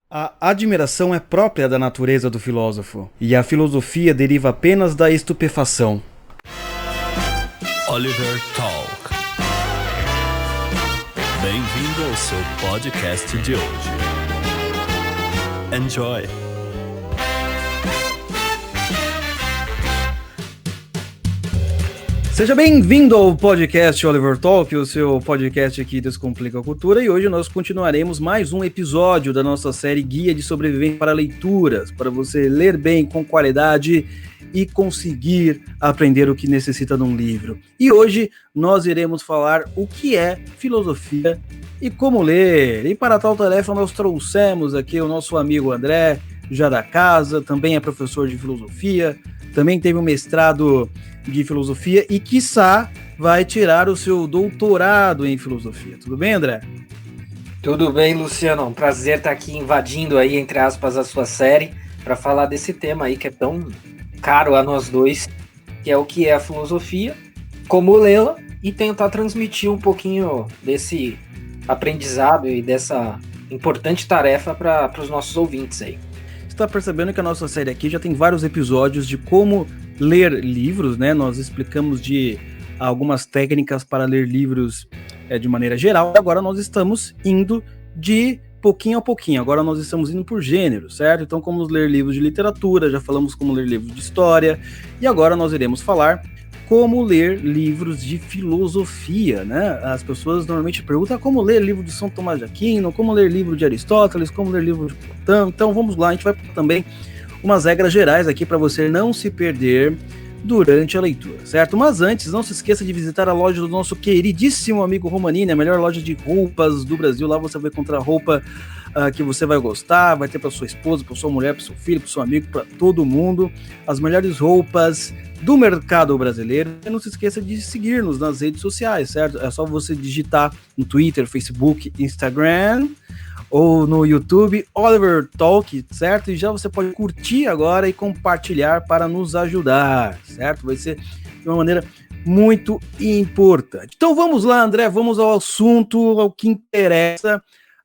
A admiração é própria da natureza do filósofo, e a filosofia deriva apenas da estupefação. Oliver Talk. Bem-vindo ao seu podcast de hoje. Enjoy! Seja bem-vindo ao podcast Oliver Talk, o seu podcast que descomplica a cultura, e hoje nós continuaremos mais um episódio da nossa série Guia de Sobrevivência para Leituras, para você ler bem, com qualidade e conseguir aprender o que necessita num livro. E hoje nós iremos falar o que é filosofia e como ler. E para tal tarefa nós trouxemos aqui o nosso amigo André, já da casa, também é professor de filosofia, também teve um mestrado de filosofia e, quiçá, vai tirar o seu doutorado em filosofia. Tudo bem, André? Tudo bem, Luciano. Um prazer estar aqui invadindo aí, entre aspas, a sua série para falar desse tema aí que é tão caro a nós dois, que é o que é a filosofia, como lê-la e tentar transmitir um pouquinho desse aprendizado e dessa importante tarefa para os nossos ouvintes aí. Você está percebendo que a nossa série aqui já tem vários episódios de como ler livros, né? Nós explicamos de algumas técnicas para ler livros de maneira geral. Agora nós estamos indo de pouquinho a pouquinho. Agora nós estamos indo por gênero, certo? Então, como ler livros de literatura, já falamos como ler livros de história, e agora nós iremos falar como ler livros de filosofia, né? As pessoas normalmente perguntam como ler livro de São Tomás de Aquino, como ler livro de Aristóteles, como ler livro de Platão. Então vamos lá, a gente vai também umas regras gerais aqui para você não se perder durante a leitura, certo? Mas antes, não se esqueça de visitar a loja do nosso queridíssimo amigo Romanini, a melhor loja de roupas do Brasil. Lá você vai encontrar roupa que você vai gostar, vai ter para sua esposa, para sua mulher, para seu filho, para seu amigo, para todo mundo. As melhores roupas do mercado brasileiro. E não se esqueça de seguir-nos nas redes sociais, certo? É só você digitar no Twitter, Facebook, Instagram ou no YouTube, Oliver Talk, certo? E já você pode curtir agora e compartilhar para nos ajudar, certo? Vai ser de uma maneira muito importante. Então vamos lá, André, vamos ao assunto, ao que interessa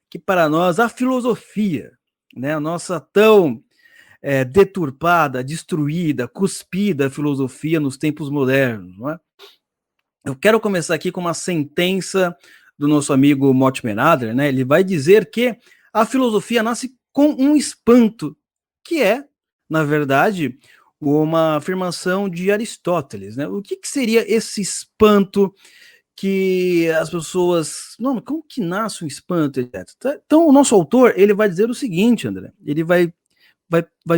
aqui para nós, a filosofia, né? A nossa tão deturpada, destruída, cuspida filosofia nos tempos modernos, não é? Eu quero começar aqui com uma sentença do nosso amigo Mortimer Adler, né? Ele vai dizer que a filosofia nasce com um espanto, que é, na verdade, uma afirmação de Aristóteles, né? O que seria esse espanto que as pessoas... Não, mas como que nasce um espanto, etc. Então, o nosso autor, ele vai dizer o seguinte, André, ele vai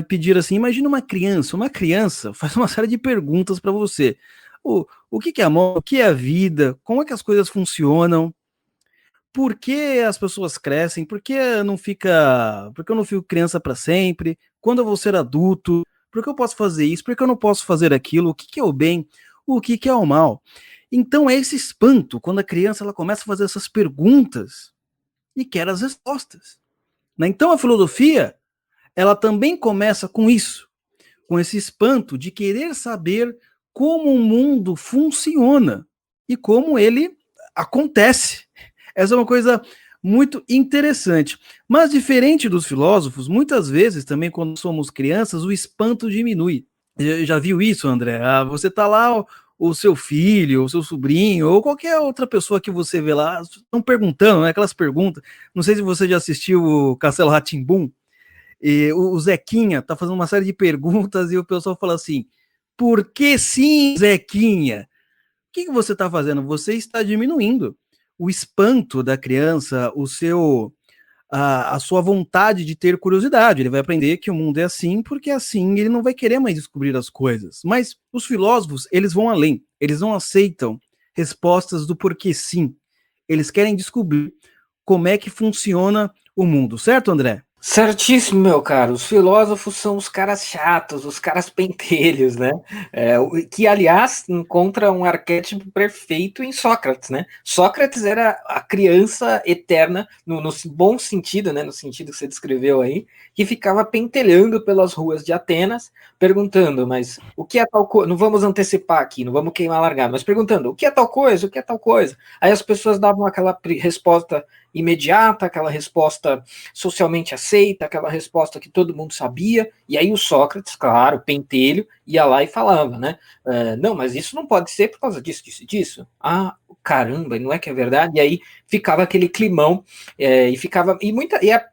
pedir assim, imagina uma criança faz uma série de perguntas para você. O que é amor? O que é a vida? Como é que as coisas funcionam? Por que as pessoas crescem? Por que eu não fico criança para sempre? Quando eu vou ser adulto? Por que eu posso fazer isso? Por que eu não posso fazer aquilo? O que é o bem? O que é o mal? Então é esse espanto quando a criança ela começa a fazer essas perguntas e quer as respostas, né? Então a filosofia ela também começa com isso, com esse espanto de querer saber como o mundo funciona e como ele acontece. Essa é uma coisa muito interessante. Mas, diferente dos filósofos, muitas vezes também, quando somos crianças, o espanto diminui. Já viu isso, André? Você tá lá, o seu filho, o seu sobrinho, ou qualquer outra pessoa que você vê lá, estão perguntando, né? Aquelas perguntas. Não sei se você já assistiu o Castelo Rá-Tim-Bum, e o Zequinha tá fazendo uma série de perguntas e o pessoal fala assim, por que sim, Zequinha? O que você está fazendo? Você está diminuindo o espanto da criança, a sua vontade de ter curiosidade. Ele vai aprender que o mundo é assim, porque assim ele não vai querer mais descobrir as coisas. Mas os filósofos, eles vão além. Eles não aceitam respostas do porquê sim. Eles querem descobrir como é que funciona o mundo. Certo, André? Certíssimo, meu caro. Os filósofos são os caras chatos, os caras pentelhos, né? Que, aliás, encontra um arquétipo perfeito em Sócrates, né? Sócrates era a criança eterna, no bom sentido, né? No sentido que você descreveu aí, que ficava pentelhando pelas ruas de Atenas, perguntando, mas o que é tal coisa? Não vamos antecipar aqui, não vamos queimar largada, mas perguntando, o que é tal coisa? O que é tal coisa? Aí as pessoas davam aquela resposta imediata, aquela resposta socialmente aceita, aquela resposta que todo mundo sabia, e aí o Sócrates, claro, pentelho, ia lá e falava, né? Não, mas isso não pode ser por causa disso, disso e disso. Ah, caramba, não é que é verdade? E aí ficava aquele climão,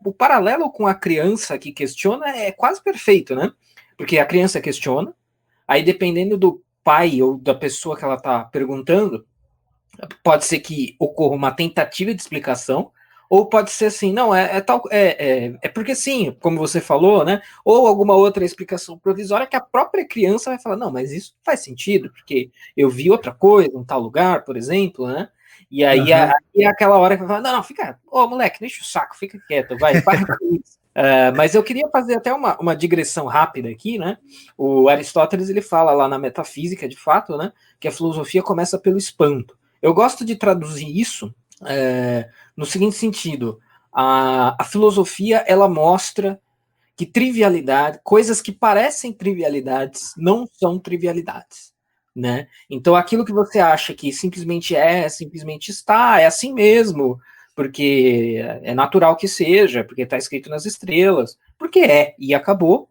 o paralelo com a criança que questiona é quase perfeito, né? Porque a criança questiona, aí dependendo do pai ou da pessoa que ela está perguntando, pode ser que ocorra uma tentativa de explicação, ou pode ser assim, não, é porque sim, como você falou, né? Ou alguma outra explicação provisória que a própria criança vai falar, não, mas isso faz sentido, porque eu vi outra coisa em tal lugar, por exemplo, né? E aí é aquela hora que vai falar, não, fica, moleque, deixa o saco, fica quieto, vai, para com isso. Mas eu queria fazer até uma digressão rápida aqui, né? O Aristóteles, ele fala lá na Metafísica, de fato, né? Que a filosofia começa pelo espanto. Eu gosto de traduzir isso no seguinte sentido: a filosofia, ela mostra que coisas que parecem trivialidades, não são trivialidades, né? Então, aquilo que você acha que simplesmente está, é assim mesmo, porque é natural que seja, porque está escrito nas estrelas, porque e acabou.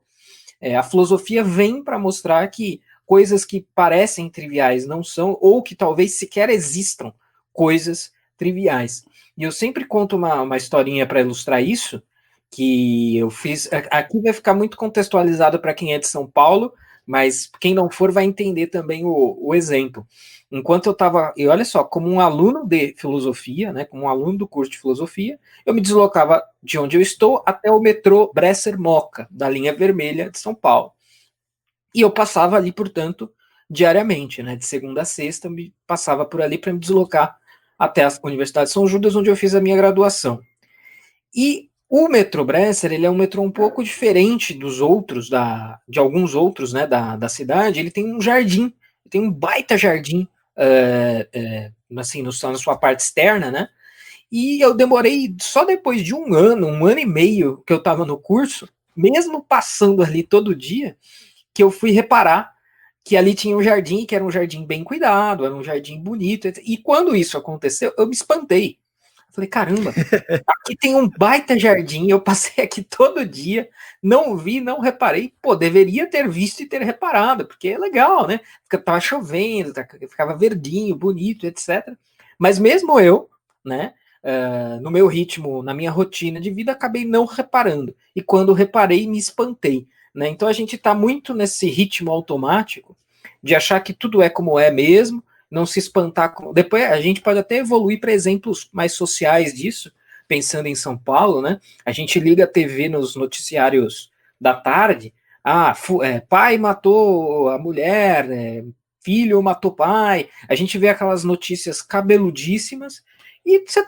A filosofia vem para mostrar que coisas que parecem triviais não são, ou que talvez sequer existam coisas triviais. E eu sempre conto uma historinha para ilustrar isso, que eu fiz. Aqui vai ficar muito contextualizado para quem é de São Paulo, mas quem não for vai entender também o exemplo. Enquanto eu estava, e olha só, como um aluno de filosofia, né, como um aluno do curso de filosofia, eu me deslocava de onde eu estou até o metrô Bresser-Moca, da linha vermelha de São Paulo. E eu passava ali, portanto, diariamente, né, de segunda a sexta, eu passava por ali para me deslocar até a Universidade de São Judas, onde eu fiz a minha graduação. E o metrô Bresser, ele é um metrô um pouco diferente dos outros, de alguns outros, né, da cidade. Ele tem um jardim, tem um baita jardim, assim, na sua parte externa, né? E eu demorei, só depois de um ano e meio que eu estava no curso, mesmo passando ali todo dia, que eu fui reparar que ali tinha um jardim, que era um jardim bem cuidado, era um jardim bonito. E quando isso aconteceu, eu me espantei. Falei, caramba, aqui tem um baita jardim, eu passei aqui todo dia, não vi, não reparei, deveria ter visto e ter reparado, porque é legal, né? Tava chovendo, ficava verdinho, bonito, etc. Mas mesmo eu, né, no meu ritmo, na minha rotina de vida, acabei não reparando. E quando reparei, me espantei, né? Então a gente tá muito nesse ritmo automático de achar que tudo é como é mesmo, não se espantar. Depois a gente pode até evoluir para exemplos mais sociais disso, pensando em São Paulo, né? A gente liga a TV nos noticiários da tarde, pai matou a mulher, filho matou pai, a gente vê aquelas notícias cabeludíssimas e você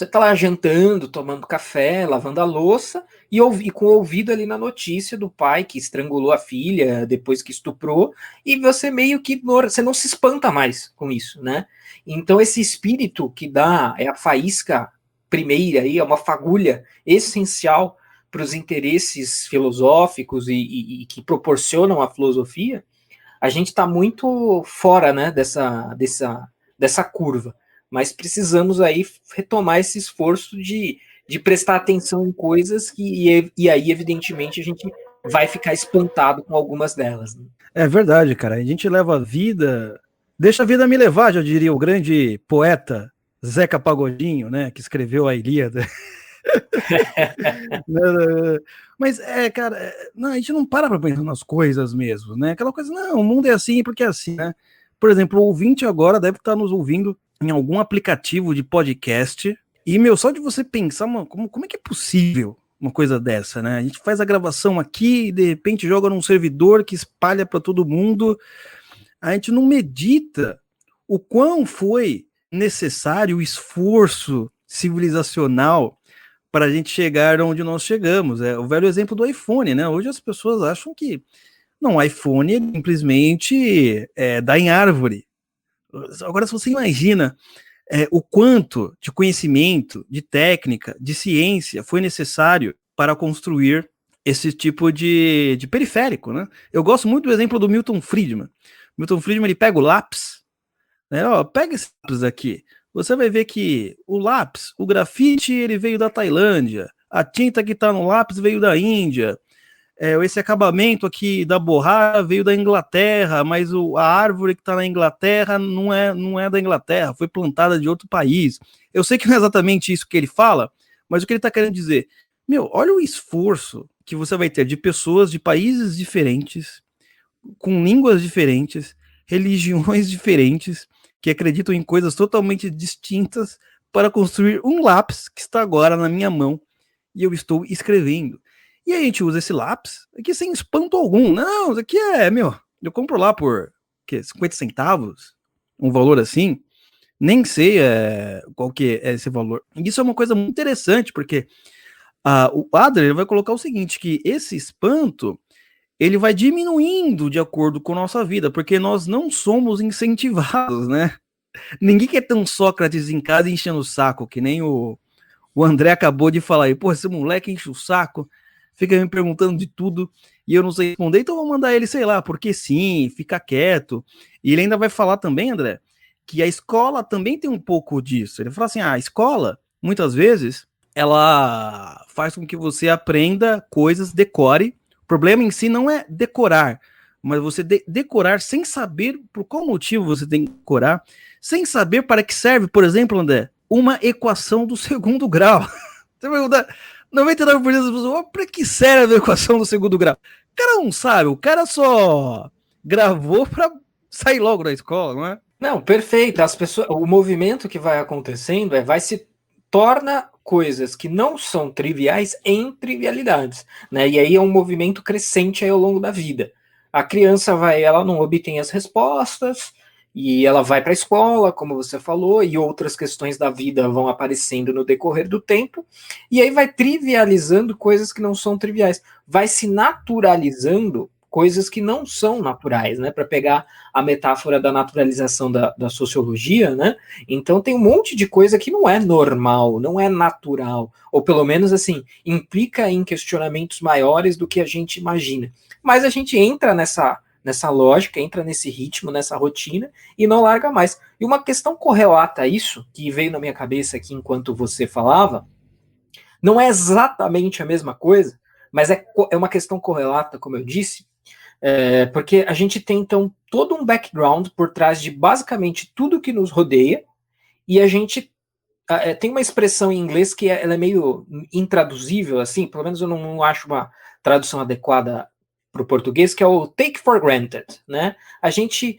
tá lá jantando, tomando café, lavando a louça e com o ouvido ali na notícia do pai que estrangulou a filha depois que estuprou, e você meio que ignora, você não se espanta mais com isso, né? Então esse espírito que dá, é a faísca primeira aí, é uma fagulha essencial para os interesses filosóficos e que proporcionam a filosofia. A gente está muito fora, né, dessa curva. Mas precisamos aí retomar esse esforço de prestar atenção em coisas e aí, evidentemente, a gente vai ficar espantado com algumas delas. Né? É verdade, cara. A gente leva a vida... Deixa a vida me levar, já diria o grande poeta Zeca Pagodinho, né? Que escreveu a Ilíada. Mas, cara, não, a gente não para pensar nas coisas mesmo, né? Aquela coisa, não, o mundo é assim porque é assim, né? Por exemplo, o ouvinte agora deve estar nos ouvindo em algum aplicativo de podcast, e, só de você pensar, como é que é possível uma coisa dessa, né? A gente faz a gravação aqui e de repente joga num servidor que espalha para todo mundo. A gente não medita o quão foi necessário o esforço civilizacional para a gente chegar onde nós chegamos. É o velho exemplo do iPhone, né? Hoje as pessoas acham que não, o iPhone simplesmente dá em árvore. Agora, se você imagina o quanto de conhecimento, de técnica, de ciência foi necessário para construir esse tipo de periférico, né? Eu gosto muito do exemplo do Milton Friedman. Milton Friedman, ele pega o lápis, né? Pega esse lápis aqui, você vai ver que o lápis, o grafite, ele veio da Tailândia, a tinta que está no lápis veio da Índia, esse acabamento aqui da borracha veio da Inglaterra, mas a árvore que está na Inglaterra não é da Inglaterra, foi plantada de outro país. Eu sei que não é exatamente isso que ele fala, mas o que ele está querendo dizer, olha o esforço que você vai ter de pessoas de países diferentes, com línguas diferentes, religiões diferentes, que acreditam em coisas totalmente distintas, para construir um lápis que está agora na minha mão e eu estou escrevendo. E aí a gente usa esse lápis aqui sem espanto algum. Não, isso aqui eu compro lá por 50 centavos, um valor assim, nem sei qual que é esse valor. E isso é uma coisa muito interessante, porque o Adler vai colocar o seguinte, que esse espanto, ele vai diminuindo de acordo com a nossa vida, porque nós não somos incentivados, né? Ninguém quer ter um Sócrates em casa enchendo o saco, que nem o André acabou de falar aí. Pô, esse moleque enche o saco, fica me perguntando de tudo e eu não sei responder, então vou mandar ele, sei lá, porque sim, fica quieto. E ele ainda vai falar também, André, que a escola também tem um pouco disso. Ele fala assim, a escola, muitas vezes, ela faz com que você aprenda coisas, decore. O problema em si não é decorar, mas você decorar sem saber por qual motivo você tem que decorar, sem saber para que serve, por exemplo, André, uma equação do segundo grau. Você vai mudar 99% das pessoas, para que serve a equação do segundo grau? O cara não sabe, o cara só gravou para sair logo da escola, não é? Não, perfeito. As pessoas, o movimento que vai acontecendo vai se torna coisas que não são triviais em trivialidades, né? E aí é um movimento crescente aí ao longo da vida. A criança ela não obtém as respostas e ela vai para a escola, como você falou, e outras questões da vida vão aparecendo no decorrer do tempo, e aí vai trivializando coisas que não são triviais, vai se naturalizando coisas que não são naturais, né? Para pegar a metáfora da naturalização da sociologia, né? Então tem um monte de coisa que não é normal, não é natural, ou pelo menos assim, implica em questionamentos maiores do que a gente imagina. Mas a gente entra nessa lógica, entra nesse ritmo, nessa rotina e não larga mais. E uma questão correlata a isso, que veio na minha cabeça aqui enquanto você falava, não é exatamente a mesma coisa, mas é uma questão correlata, como eu disse, porque a gente tem, então, todo um background por trás de basicamente tudo que nos rodeia, e a gente tem uma expressão em inglês que ela é meio intraduzível, assim, pelo menos eu não acho uma tradução adequada para o português, que é o take for granted, né? A gente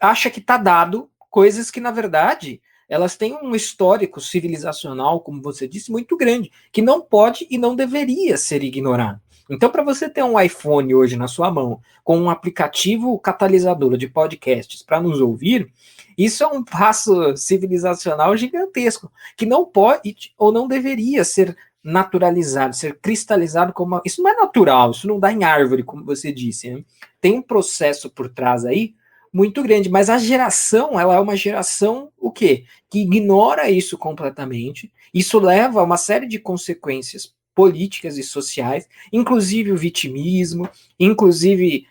acha que está dado coisas que, na verdade, elas têm um histórico civilizacional, como você disse, muito grande, que não pode e não deveria ser ignorado. Então, para você ter um iPhone hoje na sua mão, com um aplicativo catalisador de podcasts para nos ouvir, isso é um passo civilizacional gigantesco, que não pode ou não deveria ser naturalizado, ser cristalizado como... Isso não é natural, isso não dá em árvore, como você disse, né? Tem um processo por trás aí muito grande, mas a geração, ela é uma geração, o quê? Que ignora isso completamente, isso leva a uma série de consequências políticas e sociais, inclusive o vitimismo, inclusive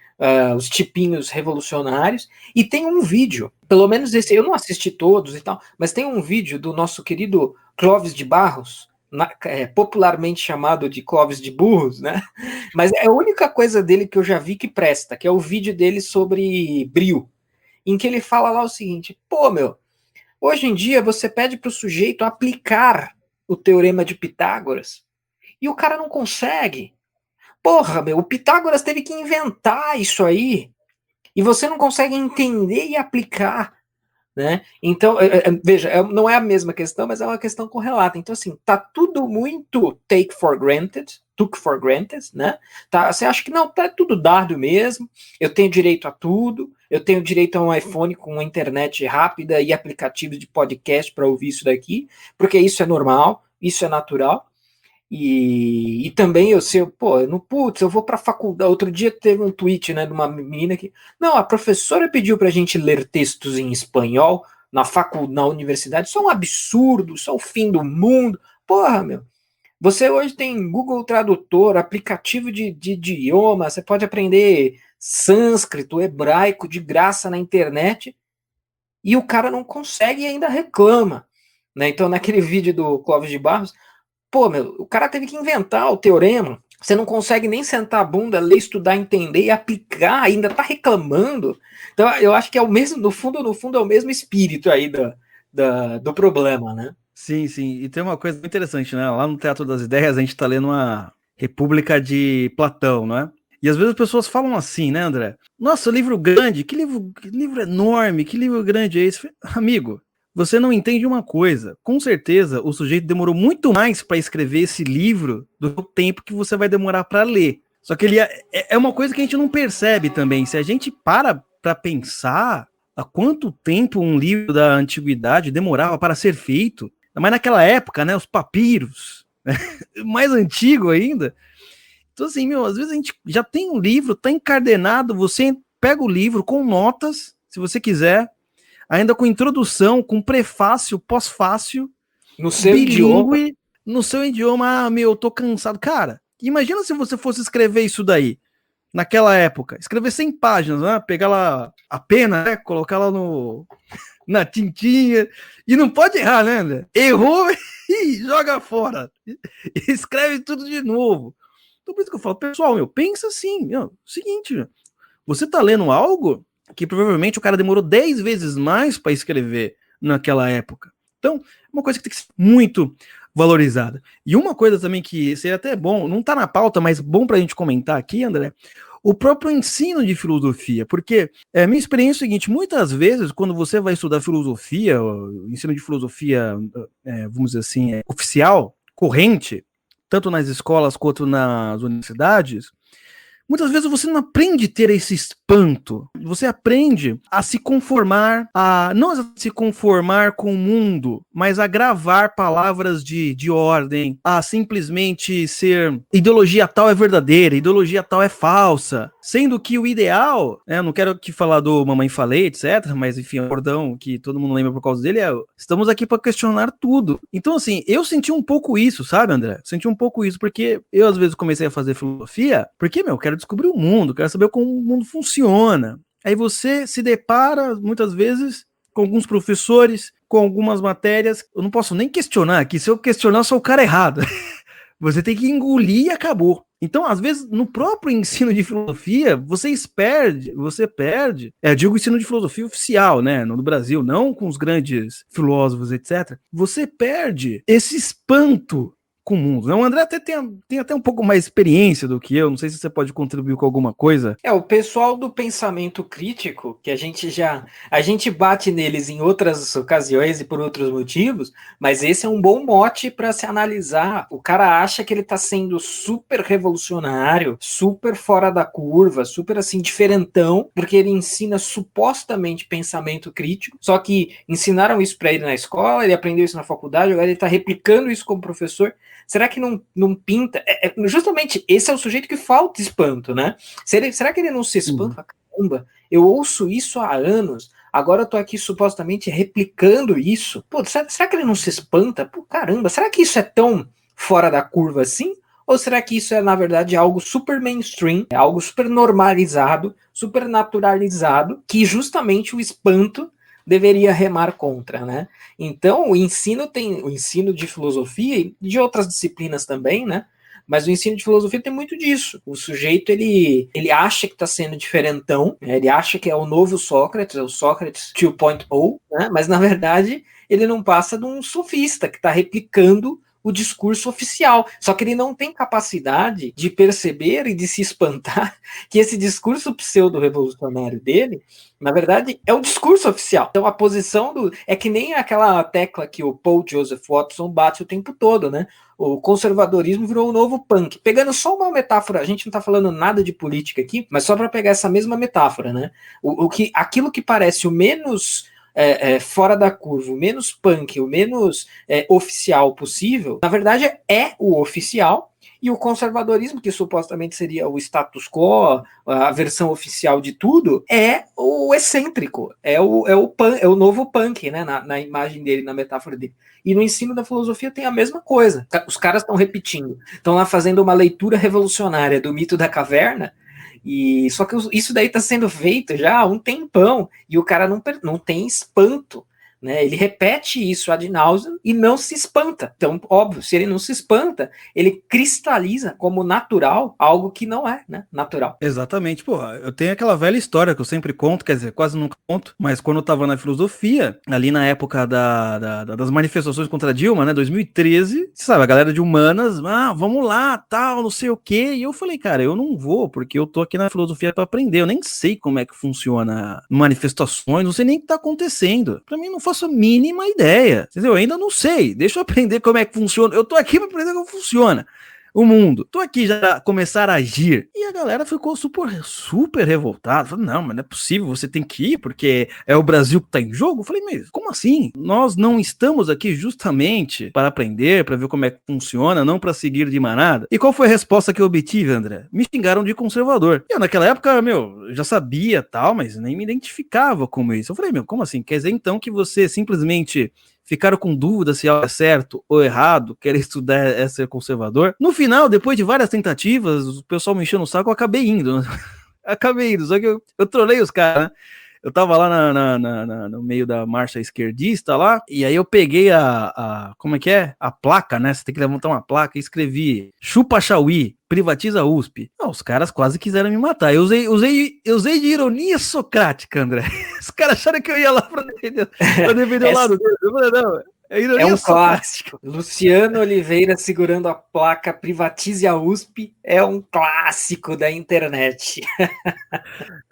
os tipinhos revolucionários, e tem um vídeo, pelo menos esse, eu não assisti todos e tal, mas tem um vídeo do nosso querido Clóvis de Barros, popularmente chamado de Clóvis de Burros, né? Mas é a única coisa dele que eu já vi que presta, que é o vídeo dele sobre Bril, em que ele fala lá o seguinte, hoje em dia você pede para o sujeito aplicar o teorema de Pitágoras, e o cara não consegue. O Pitágoras teve que inventar isso aí, e você não consegue entender e aplicar, né? Então, veja, não é a mesma questão, mas é uma questão correlata. Então, assim, tá tudo muito took for granted, né? Você acha que não, tá tudo dado mesmo, eu tenho direito a tudo, eu tenho direito a um iPhone com uma internet rápida e aplicativos de podcast para ouvir isso daqui, porque isso é normal, isso é natural. E também eu vou para a faculdade. Outro dia teve um tweet, né, de uma menina que, não, a professora pediu para a gente ler textos em espanhol na universidade, isso é um absurdo, isso é o fim do mundo. Você hoje tem Google Tradutor, aplicativo de idioma, você pode aprender sânscrito, hebraico de graça na internet, e o cara não consegue e ainda reclama, né? Então, naquele vídeo do Clóvis de Barros, pô, meu, o cara teve que inventar o teorema, você não consegue nem sentar a bunda, ler, estudar, entender e aplicar, ainda tá reclamando. Então, eu acho que é o mesmo, no fundo, é o mesmo espírito aí do problema, né? Sim, sim. E tem uma coisa muito interessante, né? Lá no Teatro das Ideias, a gente tá lendo uma República de Platão, não é? E às vezes as pessoas falam assim, né, André? Nossa, livro grande, que livro enorme, que livro grande é esse? Amigo, você não entende uma coisa. Com certeza, o sujeito demorou muito mais para escrever esse livro do que o tempo que você vai demorar para ler. Só que ele é uma coisa que a gente não percebe também. Se a gente para pensar há quanto tempo um livro da antiguidade demorava para ser feito, mas naquela época, né, os papiros, né, mais antigo ainda. Então, assim, meu, às vezes a gente já tem um livro, tá encadenado, você pega o livro com notas, se você quiser, ainda com introdução, com prefácio, pós-fácio, no seu bilíngue, idioma. no seu idioma. Ah, meu, eu tô cansado. Cara, imagina se você fosse escrever isso daí, naquela época, escrever 100 páginas, né? Pegar lá a pena, né? Colocar lá na tintinha, e não pode errar, né, André? Errou e joga fora. Escreve tudo de novo. Então por isso que eu falo, pessoal, meu, pensa assim, meu, seguinte, meu, você tá lendo algo que provavelmente o cara demorou 10 vezes mais para escrever naquela época. Então, é uma coisa que tem que ser muito valorizada. E uma coisa também que seria até bom, não tá na pauta, mas bom pra gente comentar aqui, André, o próprio ensino de filosofia, porque minha experiência é o seguinte, muitas vezes quando você vai estudar filosofia, o ensino de filosofia, vamos dizer assim, oficial, corrente, tanto nas escolas quanto nas universidades, muitas vezes você não aprende a ter esse espanto. Você aprende a se conformar, não a se conformar com o mundo, mas a gravar palavras de ordem, a simplesmente ser ideologia tal é verdadeira, ideologia tal é falsa. Sendo que o ideal, não quero aqui falar do Mamãe Falei, etc., mas enfim, o bordão que todo mundo lembra por causa dele estamos aqui para questionar tudo. Então, assim, eu senti um pouco isso, sabe, André? Senti um pouco isso, porque eu às vezes comecei a fazer filosofia, porque, meu, quero descobrir o mundo, quero saber como o mundo funciona. Aí você se depara, muitas vezes, com alguns professores, com algumas matérias, eu não posso nem questionar aqui, se eu questionar, eu sou o cara errado. Você tem que engolir e acabou. Então, às vezes, no próprio ensino de filosofia, você perde, digo ensino de filosofia oficial, né, no Brasil, não com os grandes filósofos, etc. Você perde esse espanto com o mundo. O André até tem até um pouco mais experiência do que eu, não sei se você pode contribuir com alguma coisa. O pessoal do pensamento crítico, que a gente bate neles em outras ocasiões e por outros motivos, mas esse é um bom mote para se analisar. O cara acha que ele está sendo super revolucionário, super fora da curva, super assim diferentão, porque ele ensina supostamente pensamento crítico, só que ensinaram isso para ele na escola, ele aprendeu isso na faculdade, agora ele está replicando isso como professor. Será que não pinta? Justamente esse é o sujeito que falta espanto, né? Será que ele não se espanta? Caramba, eu ouço isso há anos, agora eu tô aqui supostamente replicando isso. Pô, será que ele não se espanta? Pô, caramba, será que isso é tão fora da curva assim? Ou será que isso é, na verdade, algo super mainstream, algo super normalizado, super naturalizado, que justamente o espanto deveria remar contra, né? Então, o ensino de filosofia e de outras disciplinas também, né? Mas o ensino de filosofia tem muito disso. O sujeito, ele acha que está sendo diferentão, né? Ele acha que é o novo Sócrates, é o Sócrates 2.0, né? Mas, na verdade, ele não passa de um sofista que está replicando o discurso oficial. Só que ele não tem capacidade de perceber e de se espantar que esse discurso pseudo-revolucionário dele, na verdade, é o discurso oficial. Então, a posição é que nem aquela tecla que o Paul Joseph Watson bate o tempo todo, né? O conservadorismo virou o novo punk. Pegando só uma metáfora, a gente não está falando nada de política aqui, mas só para pegar essa mesma metáfora, né? Aquilo que parece o menos fora da curva, o menos punk, o menos oficial possível, na verdade é o oficial, e o conservadorismo, que supostamente seria o status quo, a versão oficial de tudo, é o excêntrico, é o novo punk, né, na imagem dele, na metáfora dele. E no ensino da filosofia tem a mesma coisa. Os caras estão repetindo, estão lá fazendo uma leitura revolucionária do mito da caverna, E só que isso daí está sendo feito já há um tempão, e o cara não tem espanto, né? Ele repete isso ad nauseam e não se espanta. Então, óbvio, se ele não se espanta, ele cristaliza como natural algo que não é, né, natural. Exatamente, pô, eu tenho aquela velha história que eu sempre conto, quer dizer, quase nunca conto, mas quando eu tava na filosofia, ali na época das manifestações contra a Dilma, né, 2013, você sabe, a galera de humanas, vamos lá, tal, não sei o quê, e eu falei, cara, eu não vou, porque eu tô aqui na filosofia pra aprender, eu nem sei como é que funciona manifestações, não sei nem o que tá acontecendo, pra mim não faço a mínima ideia, entendeu? Eu ainda não sei, deixa eu aprender como é que funciona, eu tô aqui pra aprender como funciona o mundo. Tô aqui já começar a agir. E a galera ficou super revoltada. Falei, não, mas não é possível, você tem que ir, porque é o Brasil que tá em jogo. Eu falei, mas como assim? Nós não estamos aqui justamente para aprender, para ver como é que funciona, não para seguir de manada. E qual foi a resposta que eu obtive, André? Me xingaram de conservador. Eu, naquela época, já sabia tal, mas nem me identificava como isso. Eu falei, como assim? Quer dizer, então, que você simplesmente ficaram com dúvida se algo é certo ou errado, querer estudar é ser conservador. No final, depois de várias tentativas, o pessoal me enchendo o saco, eu acabei indo. Só que eu trolei os caras, né? Eu tava lá no meio da marcha esquerdista lá, e aí eu peguei como é que é? A placa, né? Você tem que levantar uma placa e escrevi chupa Chauí, privatiza a USP. Os caras quase quiseram me matar. Eu usei de ironia socrática, André. Os caras acharam que eu ia lá pra defender o lado deles. Eu falei, não, é um clássico. Luciano Oliveira segurando a placa privatize a USP é um clássico da internet.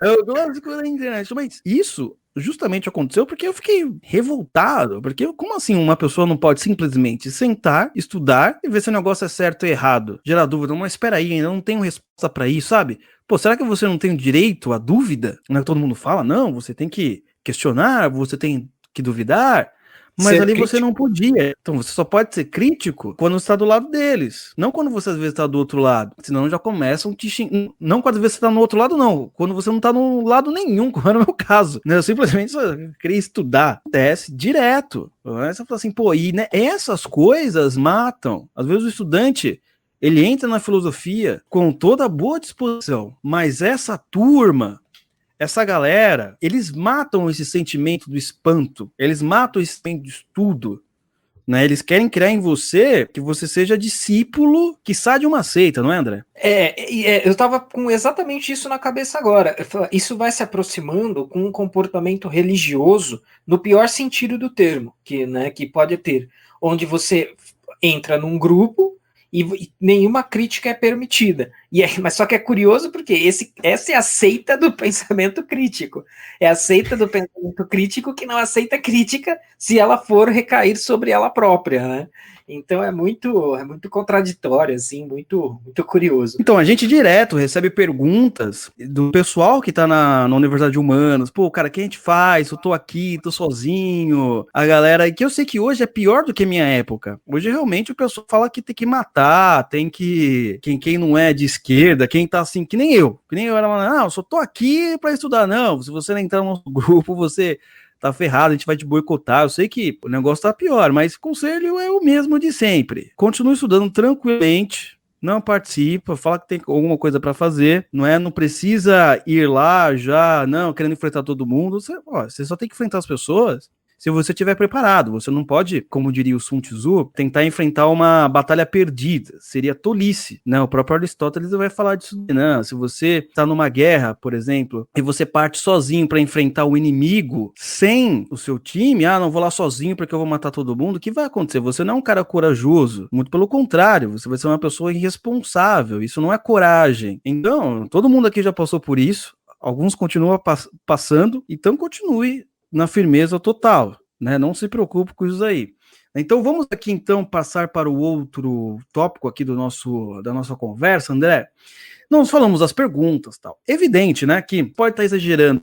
É o clássico da internet. Mas isso justamente aconteceu porque eu fiquei revoltado. Porque como assim uma pessoa não pode simplesmente sentar, estudar e ver se o negócio é certo ou errado? Gerar dúvida. Mas espera aí, ainda não tenho resposta pra isso, sabe? Pô, será que você não tem direito à dúvida? Não é que todo mundo fala? Não, você tem que questionar, você tem que duvidar. Mas ali crítico. Você não podia. Então você só pode ser crítico quando você está do lado deles. Não quando você às vezes está do outro lado. Senão já começam te xingar. Não quando você está no outro lado, não. Quando você não está no lado nenhum, como era o meu caso. Eu simplesmente só queria estudar. Desce direto. Você fala assim, pô, e né, essas coisas matam. Às vezes o estudante, ele entra na filosofia com toda a boa disposição. Mas essa turma, essa galera, eles matam esse sentimento do espanto, eles matam esse sentimento de estudo, né? Eles querem criar em você que você seja discípulo que sai de uma seita, não é, André? Eu tava com exatamente isso na cabeça agora. Isso vai se aproximando com um comportamento religioso no pior sentido do termo, que pode ter, onde você entra num grupo e nenhuma crítica é permitida. Mas só que é curioso porque essa é a seita do pensamento crítico. É a seita do pensamento crítico que não aceita crítica se ela for recair sobre ela própria, né? Então é muito contraditório, assim, muito curioso. Então, a gente direto recebe perguntas do pessoal que tá na Universidade de Humanas. Pô, cara, o que a gente faz? Eu tô aqui, tô sozinho. A galera, que eu sei que hoje é pior do que a minha época. Hoje, realmente, o pessoal fala que tem que matar, tem que... Quem não é de esquerda, quem tá assim, que nem eu era, eu só tô aqui pra estudar. Não, se você não entrar no nosso grupo, você tá ferrado, a gente vai te boicotar. Eu sei que o negócio tá pior, mas o conselho é o mesmo de sempre. Continue estudando tranquilamente, não participa, fala que tem alguma coisa para fazer, não precisa ir lá já, querendo enfrentar todo mundo. Você só tem que enfrentar as pessoas se você estiver preparado. Você não pode, como diria o Sun Tzu, tentar enfrentar uma batalha perdida. Seria tolice. O próprio Aristóteles vai falar disso. Não, se você está numa guerra, por exemplo, e você parte sozinho para enfrentar o inimigo sem o seu time, não vou lá sozinho porque eu vou matar todo mundo, o que vai acontecer? Você não é um cara corajoso. Muito pelo contrário, você vai ser uma pessoa irresponsável. Isso não é coragem. Então, todo mundo aqui já passou por isso. Alguns continuam passando, então continue na firmeza total, né? Não se preocupe com isso aí. Então vamos aqui então passar para o outro tópico aqui da nossa conversa, André. Nós falamos das perguntas, tal. Evidente, né, que pode estar exagerando.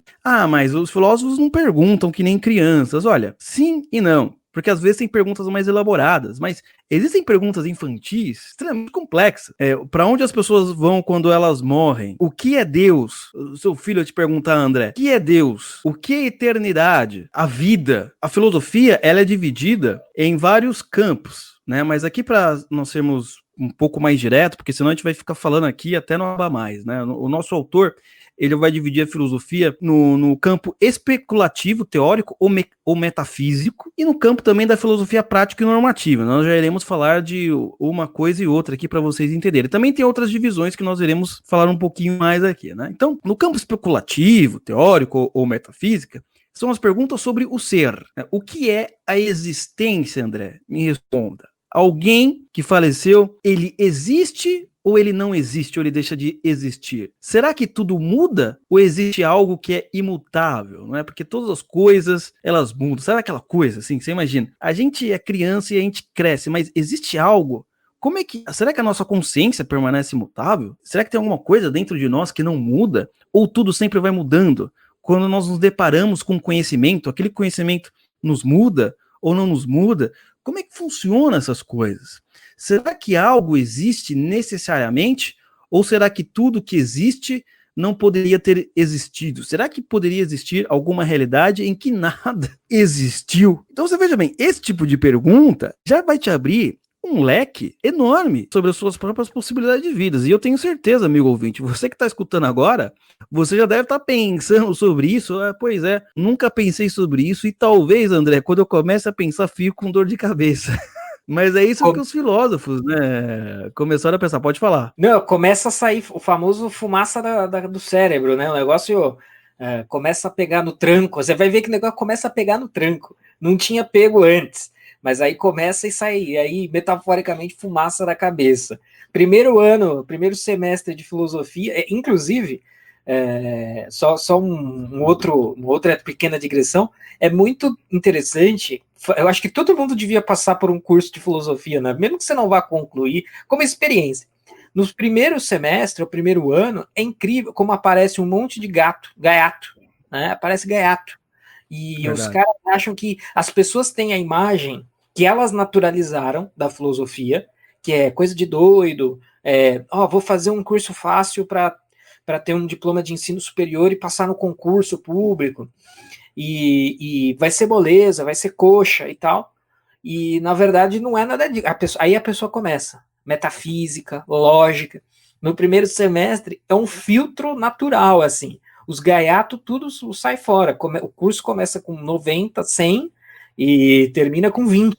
Mas os filósofos não perguntam que nem crianças. Olha, sim e não. Porque às vezes tem perguntas mais elaboradas, mas existem perguntas infantis extremamente complexas. Para onde as pessoas vão quando elas morrem? O que é Deus? O seu filho te perguntar, André, o que é Deus? O que é eternidade? A vida? A filosofia, ela é dividida em vários campos, né? Mas aqui para nós sermos um pouco mais direto, porque senão a gente vai ficar falando aqui até não acabar mais, né? O nosso autor, ele vai dividir a filosofia no campo especulativo, teórico ou metafísico, e no campo também da filosofia prática e normativa. Nós já iremos falar de uma coisa e outra aqui para vocês entenderem. Também tem outras divisões que nós iremos falar um pouquinho mais aqui, né? Então, no campo especulativo, teórico ou metafísica, são as perguntas sobre o ser. O que é a existência, André? Me responda. Alguém que faleceu, ele existe ou ele não existe, ou ele deixa de existir? Será que tudo muda ou existe algo que é imutável? Não é? Porque todas as coisas, elas mudam. Sabe aquela coisa assim, você imagina? A gente é criança e a gente cresce, mas existe algo? Como é que, será que a nossa consciência permanece imutável? Será que tem alguma coisa dentro de nós que não muda? Ou tudo sempre vai mudando? Quando nós nos deparamos com conhecimento, aquele conhecimento nos muda ou não nos muda? Como é que funcionam essas coisas? Será que algo existe necessariamente? Ou será que tudo que existe não poderia ter existido? Será que poderia existir alguma realidade em que nada existiu? Então você veja bem, esse tipo de pergunta já vai te abrir um leque enorme sobre as suas próprias possibilidades de vidas. E eu tenho certeza, amigo ouvinte, você que está escutando agora, você já deve estar pensando sobre isso. Pois é, nunca pensei sobre isso e talvez, André, quando eu comece a pensar, fico com dor de cabeça. Mas é isso que os filósofos, né, começaram a pensar. Pode falar. Não, começa a sair o famoso fumaça do cérebro, né? O negócio começa a pegar no tranco. Você vai ver que o negócio começa a pegar no tranco. Não tinha pego antes. Mas aí começa a sair, aí metaforicamente fumaça da cabeça. Primeiro semestre de filosofia, inclusive, só uma outra pequena digressão, é muito interessante. Eu acho que todo mundo devia passar por um curso de filosofia, né? Mesmo que você não vá concluir, como experiência. Nos primeiros semestres, o primeiro ano, é incrível como aparece um monte de gaiato, né? Aparece gaiato. E verdade. Os caras acham que as pessoas têm a imagem que elas naturalizaram da filosofia, que é coisa de doido, vou fazer um curso fácil para ter um diploma de ensino superior e passar no concurso público, e vai ser moleza, vai ser coxa e tal, e na verdade não é nada disso. Aí a pessoa começa, metafísica, lógica. No primeiro semestre é um filtro natural, assim, os gaiatos tudo sai fora, o curso começa com 90, 100, e termina com 20,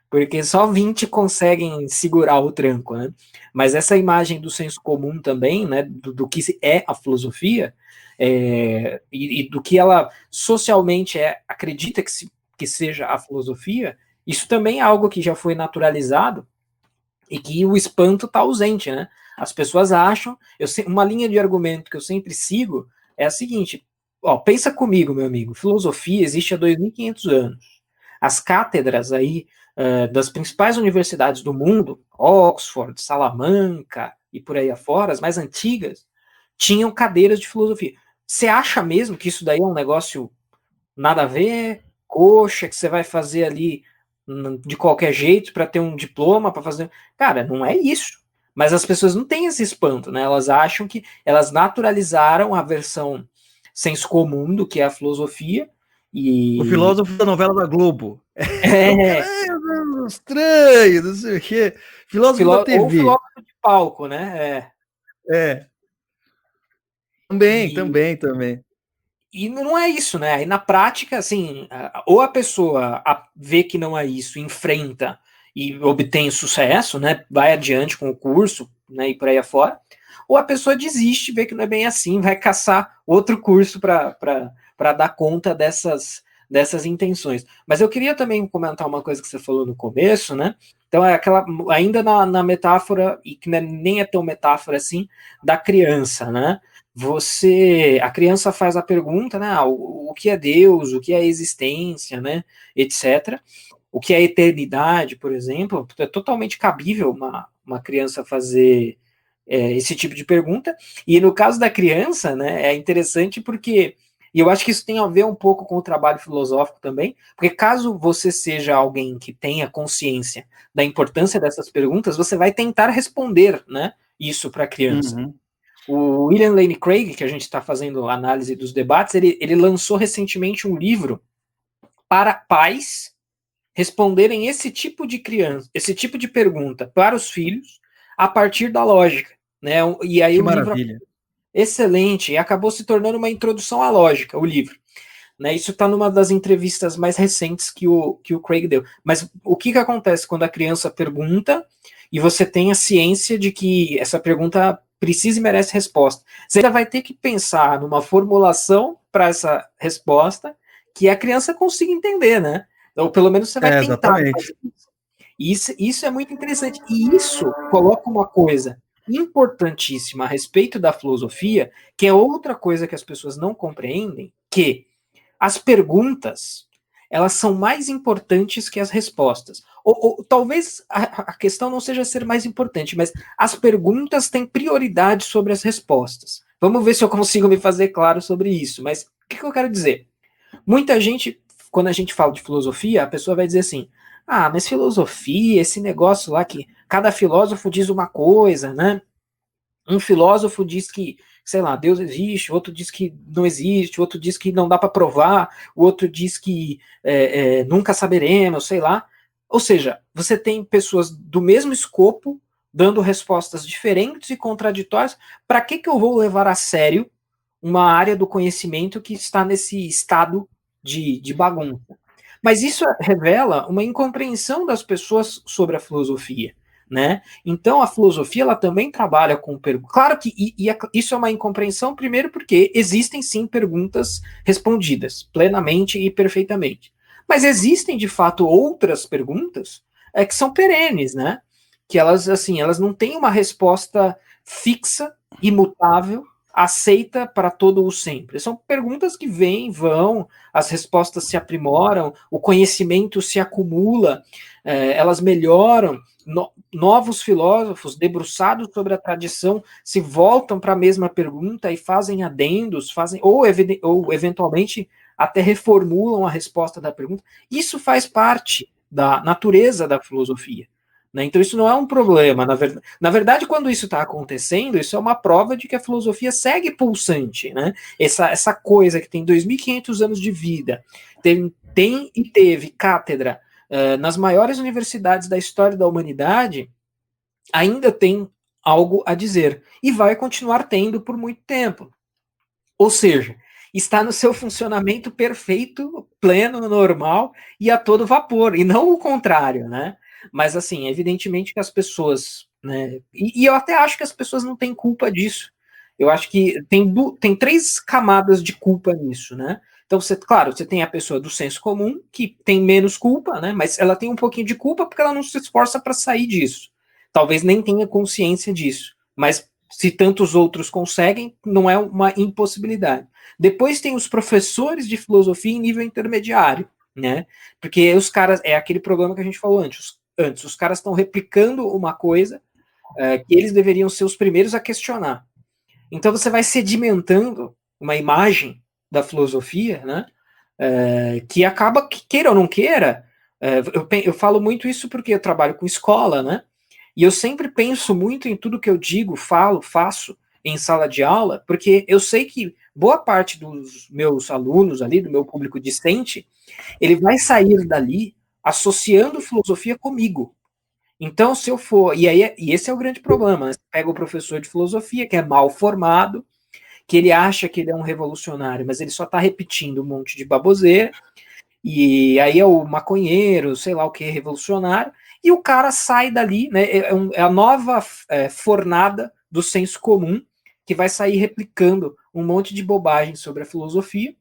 porque só 20 conseguem segurar o tranco, né? Mas essa imagem do senso comum também, né, do que é a filosofia, e do que ela socialmente acredita que seja a filosofia, isso também é algo que já foi naturalizado e que o espanto está ausente, né? As pessoas acham, uma linha de argumento que eu sempre sigo é a seguinte, pensa comigo, meu amigo, filosofia existe há 2.500 anos. As cátedras aí das principais universidades do mundo, Oxford, Salamanca e por aí afora, as mais antigas, tinham cadeiras de filosofia. Você acha mesmo que isso daí é um negócio nada a ver, coxa, que você vai fazer ali de qualquer jeito para ter um diploma, para fazer... Cara, não é isso. Mas as pessoas não têm esse espanto, né? Elas acham que elas naturalizaram a versão senso comum do que é a filosofia. O filósofo da novela da Globo. Estranho, não sei o quê. Filósofo da TV. Ou filósofo de palco, né? Também. E não é isso, né? Aí na prática, assim, ou a pessoa vê que não é isso, enfrenta e obtém sucesso, né? Vai adiante com o curso, né? E por aí afora. Ou a pessoa desiste, vê que não é bem assim, vai caçar outro curso para dar conta dessas intenções. Mas eu queria também comentar uma coisa que você falou no começo, né? Então é aquela, ainda na metáfora, e que nem é tão metáfora assim, da criança, né? A criança faz a pergunta, né? O que é Deus, o que é existência, né? Etc. O que é eternidade, por exemplo, é totalmente cabível uma criança fazer esse tipo de pergunta. E no caso da criança, né, é interessante porque, e eu acho que isso tem a ver um pouco com o trabalho filosófico também, porque caso você seja alguém que tenha consciência da importância dessas perguntas, você vai tentar responder, né, isso para a criança. Uhum. O William Lane Craig, que a gente está fazendo análise dos debates, ele lançou recentemente um livro para pais responderem esse tipo de pergunta para os filhos, a partir da lógica, né? E aí Que o maravilha. livro excelente, e acabou se tornando uma introdução à lógica, o livro. Né, isso está numa das entrevistas mais recentes que o Craig deu. Mas o que acontece quando a criança pergunta e você tem a ciência de que essa pergunta precisa e merece resposta? Você ainda vai ter que pensar numa formulação para essa resposta que a criança consiga entender, né? Ou pelo menos você vai tentar Exatamente. fazer isso. Isso é muito interessante. E isso coloca uma coisa importantíssima a respeito da filosofia, que é outra coisa que as pessoas não compreendem, que as perguntas, elas são mais importantes que as respostas. Ou talvez a questão não seja ser mais importante, mas as perguntas têm prioridade sobre as respostas. Vamos ver se eu consigo me fazer claro sobre isso. Mas o que eu quero dizer? Muita gente, quando a gente fala de filosofia, a pessoa vai dizer assim, mas filosofia, esse negócio lá que cada filósofo diz uma coisa, né? Um filósofo diz que, sei lá, Deus existe, outro diz que não existe, outro diz que não dá para provar, o outro diz que nunca saberemos, sei lá. Ou seja, você tem pessoas do mesmo escopo dando respostas diferentes e contraditórias. Para que eu vou levar a sério uma área do conhecimento que está nesse estado de bagunça? Mas isso revela uma incompreensão das pessoas sobre a filosofia, né? Então a filosofia ela também trabalha com perguntas. Claro que isso é uma incompreensão, primeiro porque existem sim perguntas respondidas plenamente e perfeitamente. Mas existem de fato outras perguntas que são perenes, né? Que elas não têm uma resposta fixa, imutável, aceita para todo o sempre. São perguntas que vêm, vão, as respostas se aprimoram, o conhecimento se acumula, elas melhoram, novos filósofos debruçados sobre a tradição se voltam para a mesma pergunta e fazem adendos, ou eventualmente até reformulam a resposta da pergunta. Isso faz parte da natureza da filosofia. Né? Então isso não é um problema. Na verdade, quando isso está acontecendo, isso é uma prova de que a filosofia segue pulsante. Né? Essa coisa que tem 2.500 anos de vida, tem e teve cátedra nas maiores universidades da história da humanidade, ainda tem algo a dizer. E vai continuar tendo por muito tempo. Ou seja, está no seu funcionamento perfeito, pleno, normal e a todo vapor, e não o contrário, né? Mas, assim, evidentemente que as pessoas, né? E eu até acho que as pessoas não têm culpa disso. Eu acho que tem 3 camadas de culpa nisso, né? Então, claro, você tem a pessoa do senso comum, que tem menos culpa, né? Mas ela tem um pouquinho de culpa porque ela não se esforça para sair disso. Talvez nem tenha consciência disso. Mas se tantos outros conseguem, não é uma impossibilidade. Depois tem os professores de filosofia em nível intermediário, né? Porque os caras, é aquele problema que a gente falou antes os caras estão replicando uma coisa que eles deveriam ser os primeiros a questionar. Então você vai sedimentando uma imagem da filosofia, né? Que acaba, queira ou não queira, eu falo muito isso porque eu trabalho com escola, né? E eu sempre penso muito em tudo que eu digo, falo, faço em sala de aula, porque eu sei que boa parte dos meus alunos ali, do meu público discente, ele vai sair dali associando filosofia comigo. Então, se eu for. E esse é o grande problema, né? Você pega o professor de filosofia, que é mal formado, que ele acha que ele é um revolucionário, mas ele só está repetindo um monte de baboseira, e aí é o maconheiro, sei lá o que, revolucionário, e o cara sai dali, né? É a nova fornada do senso comum, que vai sair replicando um monte de bobagem sobre a filosofia,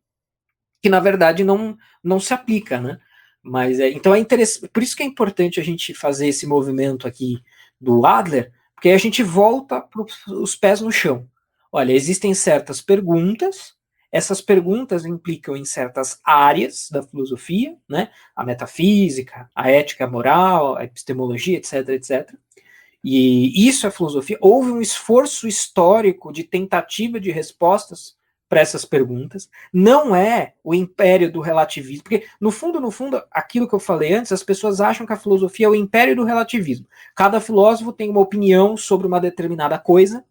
que na verdade não se aplica, né? Mas então é interessante, por isso que é importante a gente fazer esse movimento aqui do Adler, porque aí a gente volta para os pés no chão. Olha, existem certas perguntas, essas perguntas implicam em certas áreas da filosofia, né? A metafísica, a ética, a moral, a epistemologia, etc, etc. E isso é filosofia. Houve um esforço histórico de tentativa de respostas para essas perguntas. Não é o império do relativismo, porque no fundo, aquilo que eu falei antes, as pessoas acham que a filosofia é o império do relativismo. Cada filósofo tem uma opinião sobre uma determinada coisa,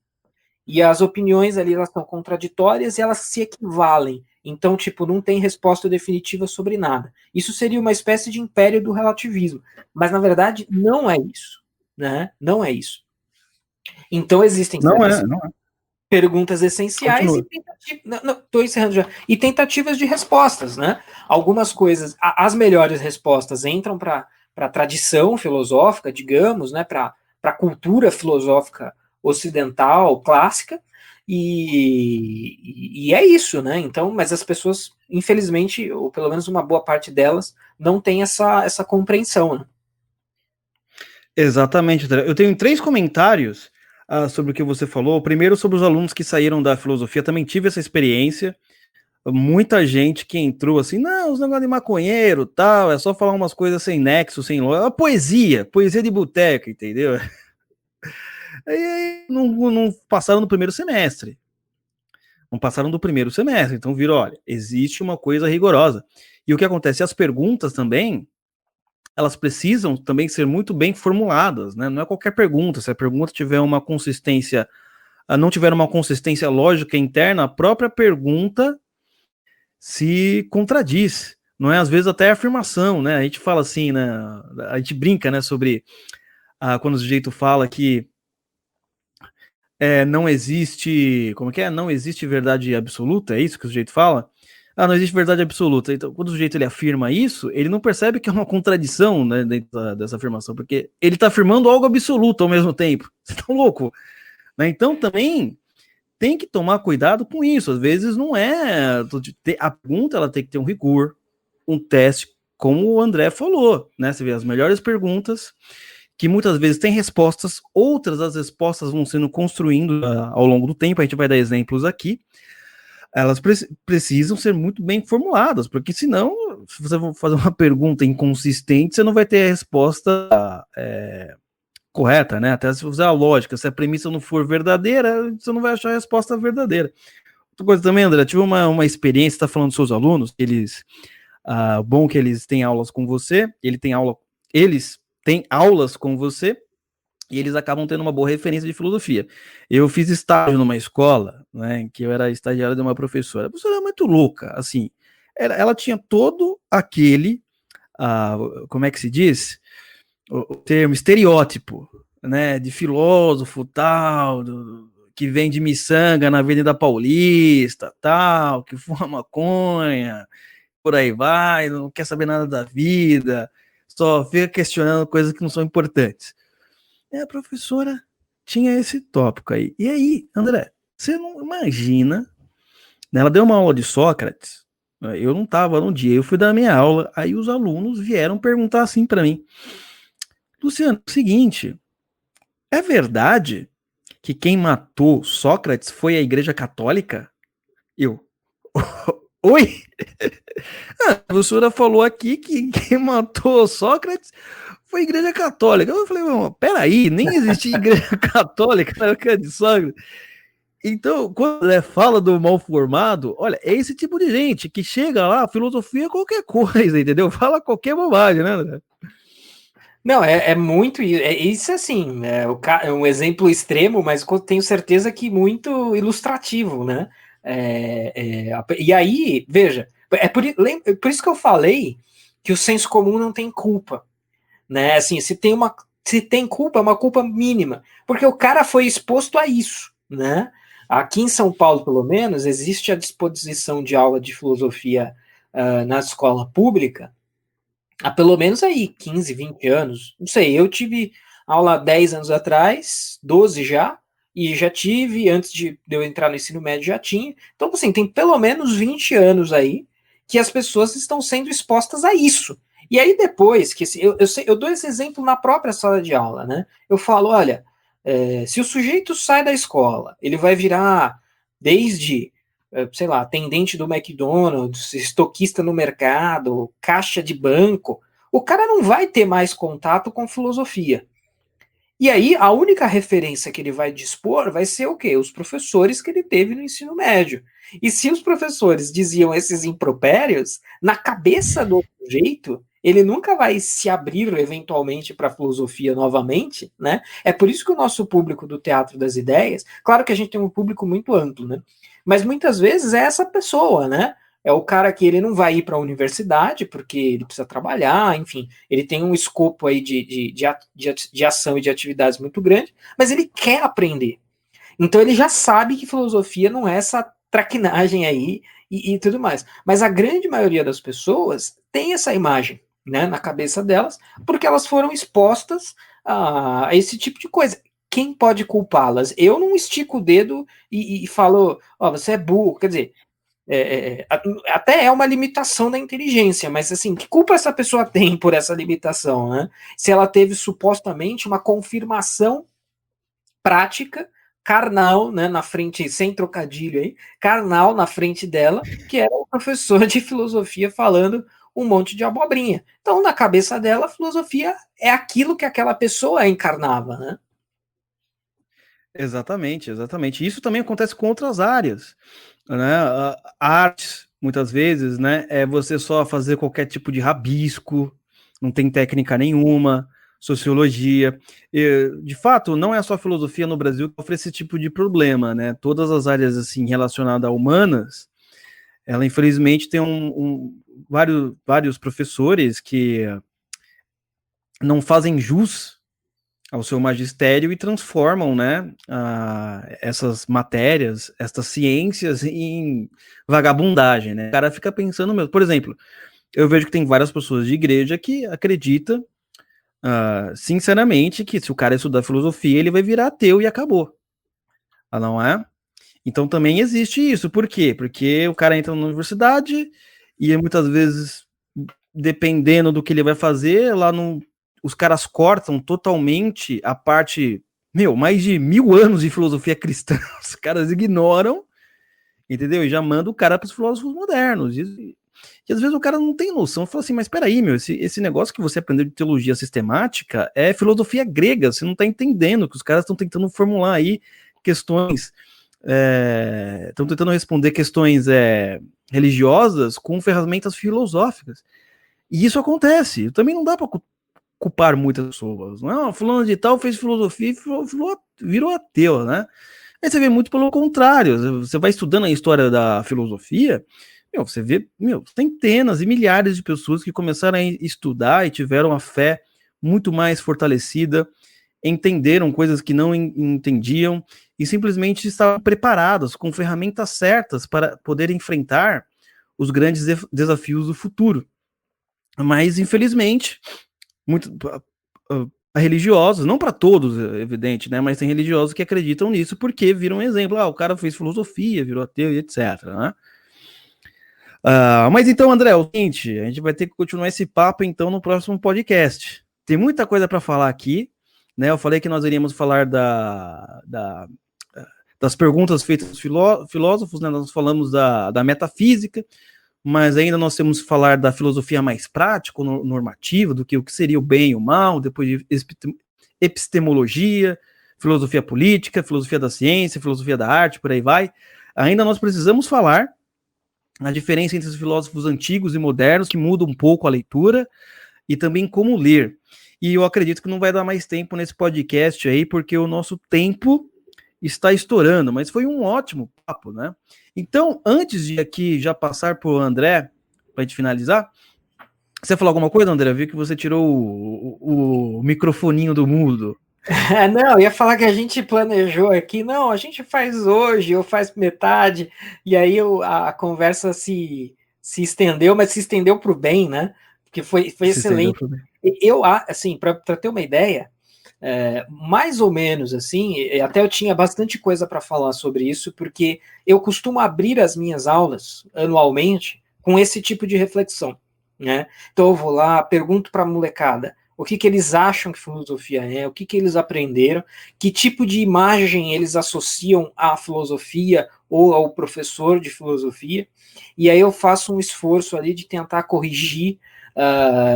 e as opiniões ali elas são contraditórias e elas se equivalem. Então, tipo, não tem resposta definitiva sobre nada. Isso seria uma espécie de império do relativismo. Mas, na verdade, não é isso. Né? Não é isso. Então existem Não é, não é. perguntas essenciais Continua. e tô encerrando já. E tentativas de respostas, né? Algumas coisas, as melhores respostas entram para a tradição filosófica, digamos, né? Para a cultura filosófica ocidental, clássica, e é isso, né? Então, mas as pessoas, infelizmente, ou pelo menos uma boa parte delas, não tem essa compreensão, né? Exatamente, André. Eu tenho 3 comentários sobre o que você falou. O primeiro sobre os alunos que saíram da filosofia. Também tive essa experiência. Muita gente que entrou assim, não, os negócios de maconheiro, tal, é só falar umas coisas sem nexo, sem lógica. Poesia de boteca, entendeu? Aí não passaram no primeiro semestre. Não passaram do primeiro semestre. Então viram, olha, existe uma coisa rigorosa. E o que acontece? As perguntas também, elas precisam também ser muito bem formuladas, né? Não é qualquer pergunta. Se a pergunta tiver uma consistência, não tiver uma consistência lógica interna, a própria pergunta se contradiz. Não é? Às vezes até a afirmação, né? A gente fala assim, né? A gente brinca, né? Sobre quando o sujeito fala que não existe, como que é? Não existe verdade absoluta, é isso que o sujeito fala? Não existe verdade absoluta. Então, quando o sujeito ele afirma isso, ele não percebe que é uma contradição, né, dentro dessa afirmação, porque ele está afirmando algo absoluto ao mesmo tempo. Você tá louco? Né? Então, também tem que tomar cuidado com isso. Às vezes não é... A pergunta ela tem que ter um rigor, um teste, como o André falou, né? Você vê as melhores perguntas, que muitas vezes têm respostas, outras as respostas vão sendo construindo ao longo do tempo, a gente vai dar exemplos aqui, elas precisam ser muito bem formuladas, porque senão, se você for fazer uma pergunta inconsistente, você não vai ter a resposta correta, né? Até se você usar a lógica, se a premissa não for verdadeira, você não vai achar a resposta verdadeira. Outra coisa também, André, eu tive uma experiência, está falando dos seus alunos, bom que eles têm aulas com você, eles têm aulas com você, e eles acabam tendo uma boa referência de filosofia. Eu fiz estágio numa escola, né, em que eu era estagiário de uma professora. A professora era muito louca, assim. Ela tinha todo aquele, como é que se diz? O termo estereótipo, né, de filósofo tal, que vem de miçanga na Avenida Paulista, tal, que fuma maconha, por aí vai, não quer saber nada da vida, só fica questionando coisas que não são importantes. E a professora tinha esse tópico aí. E aí, André, você não imagina, né, ela deu uma aula de Sócrates, eu não estava no dia, eu fui dar a minha aula, aí os alunos vieram perguntar assim para mim, Luciano, é o seguinte, é verdade que quem matou Sócrates foi a Igreja Católica? Eu, oi? A professora falou aqui que quem matou Sócrates foi a Igreja Católica. Eu falei, peraí, nem existia Igreja Católica na época de Sócrates. Então, quando fala do mal formado, olha, é esse tipo de gente que chega lá, filosofia é qualquer coisa, entendeu? Fala qualquer bobagem, né, André? Não, é muito isso, assim, é um exemplo extremo, mas tenho certeza que muito ilustrativo, né? E aí, veja, por isso que eu falei que o senso comum não tem culpa, né? Assim, se tem culpa, é uma culpa mínima, porque o cara foi exposto a isso, né? Aqui em São Paulo, pelo menos, existe a disposição de aula de filosofia na escola pública há pelo menos aí 15, 20 anos. Não sei, eu tive aula 10 anos atrás, 12 já, e já tive, antes de eu entrar no ensino médio já tinha. Então, assim, tem pelo menos 20 anos aí que as pessoas estão sendo expostas a isso. E aí depois, que eu dou esse exemplo na própria sala de aula, né? Eu falo, olha, se o sujeito sai da escola, ele vai virar desde sei lá, atendente do McDonald's, estoquista no mercado, caixa de banco, o cara não vai ter mais contato com filosofia. E aí, a única referência que ele vai dispor vai ser o quê? Os professores que ele teve no ensino médio. E se os professores diziam esses impropérios, na cabeça do sujeito, ele nunca vai se abrir eventualmente para a filosofia novamente, né? É por isso que o nosso público do Teatro das Ideias, claro que a gente tem um público muito amplo, né? Mas muitas vezes é essa pessoa, né? é o cara que ele não vai ir para a universidade, porque ele precisa trabalhar, enfim, ele tem um escopo aí de ação e de atividades muito grande, mas ele quer aprender. Então ele já sabe que filosofia não é essa traquinagem aí e tudo mais. Mas a grande maioria das pessoas tem essa imagem, né, na cabeça delas, porque elas foram expostas a esse tipo de coisa. Quem pode culpá-las? Eu não estico o dedo e falo, ó, você é burro, quer dizer, até é uma limitação da inteligência, mas assim, que culpa essa pessoa tem por essa limitação, né? Se ela teve supostamente uma confirmação prática, carnal, né, na frente, sem trocadilho aí, carnal na frente dela, que era o professor de filosofia falando um monte de abobrinha. Então, na cabeça dela, a filosofia é aquilo que aquela pessoa encarnava, né? Exatamente, exatamente. Isso também acontece com outras áreas, né? A artes, muitas vezes, né? É você só fazer qualquer tipo de rabisco, não tem técnica nenhuma, sociologia. De fato, não é só a filosofia no Brasil que oferece esse tipo de problema, né? Todas as áreas assim relacionadas a humanas, ela infelizmente tem vários professores que não fazem jus ao seu magistério e transformam, né, essas matérias, essas ciências em vagabundagem, né? O cara fica pensando mesmo. Por exemplo, eu vejo que tem várias pessoas de igreja que acreditam, sinceramente, que se o cara estudar filosofia, ele vai virar ateu e acabou. Não é? Então também existe isso. Por quê? Porque o cara entra na universidade e muitas vezes, dependendo do que ele vai fazer, lá no os caras cortam totalmente a parte, mais de 1000 anos de filosofia cristã, os caras ignoram, entendeu? E já manda o cara para os filósofos modernos. E às vezes o cara não tem noção, fala assim, mas peraí, esse negócio que você aprendeu de teologia sistemática é filosofia grega, você não está entendendo que os caras estão tentando formular aí questões, estão tentando responder questões religiosas com ferramentas filosóficas. E isso acontece, também não dá para culpar muitas pessoas, não é? Fulano de tal fez filosofia e virou ateu, né? Aí você vê muito pelo contrário, você vai estudando a história da filosofia, você vê, centenas e milhares de pessoas que começaram a estudar e tiveram a fé muito mais fortalecida, entenderam coisas que não entendiam e simplesmente estavam preparadas, com ferramentas certas para poder enfrentar os grandes desafios do futuro. Mas, infelizmente, religiosos, não para todos, evidente, né? Mas tem religiosos que acreditam nisso porque viram um exemplo. O cara fez filosofia, virou ateu e etc. Né? Mas então, André, é o seguinte, a gente vai ter que continuar esse papo então no próximo podcast. Tem muita coisa para falar aqui, né? Eu falei que nós iríamos falar das perguntas feitas aos filósofos, né? Nós falamos da metafísica, mas ainda nós temos que falar da filosofia mais prática, normativa, do que o que seria o bem e o mal, depois de epistemologia, filosofia política, filosofia da ciência, filosofia da arte, por aí vai. Ainda nós precisamos falar a diferença entre os filósofos antigos e modernos, que muda um pouco a leitura, e também como ler. E eu acredito que não vai dar mais tempo nesse podcast aí, porque o nosso tempo está estourando, mas foi um ótimo papo, né? Então, antes de aqui já passar para o André, para a gente finalizar, você falou alguma coisa, André? Eu vi que você tirou o microfoninho do mudo. Não, eu ia falar que a gente planejou aqui, não, a gente faz hoje, eu faço metade, e aí a conversa se estendeu, mas se estendeu para o bem, né? Porque foi excelente. Eu, assim, para ter uma ideia, mais ou menos assim, até eu tinha bastante coisa para falar sobre isso, porque eu costumo abrir as minhas aulas anualmente com esse tipo de reflexão, né? Então eu vou lá, pergunto para a molecada o que eles acham que filosofia é, o que eles aprenderam, que tipo de imagem eles associam à filosofia ou ao professor de filosofia, e aí eu faço um esforço ali de tentar corrigir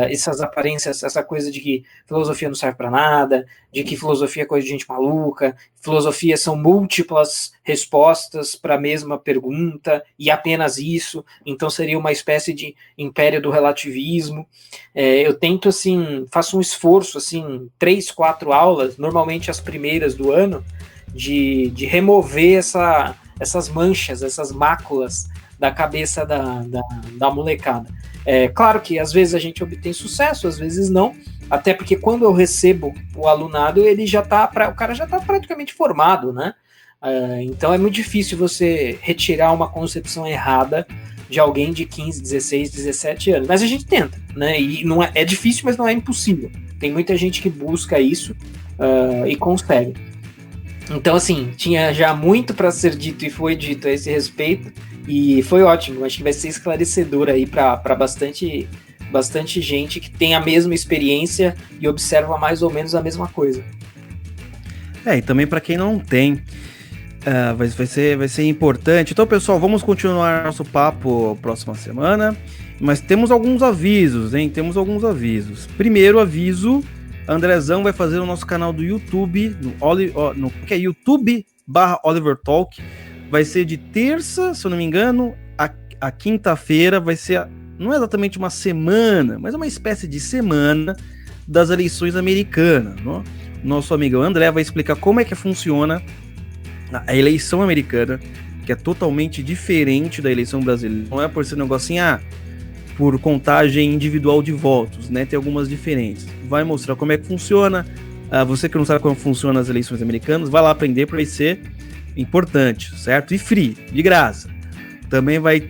essas aparências, essa coisa de que filosofia não serve para nada, de que filosofia é coisa de gente maluca, filosofia são múltiplas respostas para a mesma pergunta, e apenas isso, então seria uma espécie de império do relativismo. Eu tento, assim, faço um esforço, assim, 3, 4 aulas, normalmente as primeiras do ano, de remover essas manchas, essas máculas da cabeça da molecada. Claro que às vezes a gente obtém sucesso, às vezes não, até porque quando eu recebo o alunado, o cara já está praticamente formado, né? Então é muito difícil você retirar uma concepção errada de alguém de 15, 16, 17 anos. Mas a gente tenta, né? E não é difícil, mas não é impossível. Tem muita gente que busca isso e consegue. Então, assim, tinha já muito para ser dito e foi dito a esse respeito. E foi ótimo. Acho que vai ser esclarecedor aí para bastante gente que tem a mesma experiência e observa mais ou menos a mesma coisa. E também para quem não tem, vai ser importante. Então, pessoal, vamos continuar nosso papo próxima semana, mas temos alguns avisos, hein? Temos alguns avisos. Primeiro aviso, Andrezão vai fazer o nosso canal do YouTube, que é YouTube/Oliver Talk. Vai ser de terça, se eu não me engano, a quinta-feira vai ser, não é exatamente uma semana, mas é uma espécie de semana das eleições americanas. Não? Nosso amigo André vai explicar como é que funciona a eleição americana, que é totalmente diferente da eleição brasileira. Não é por ser um negocinho, por contagem individual de votos, né? Tem algumas diferenças. Vai mostrar como é que funciona. Você que não sabe como funcionam as eleições americanas, vai lá aprender, para ser importante, certo? E free, de graça. Também vai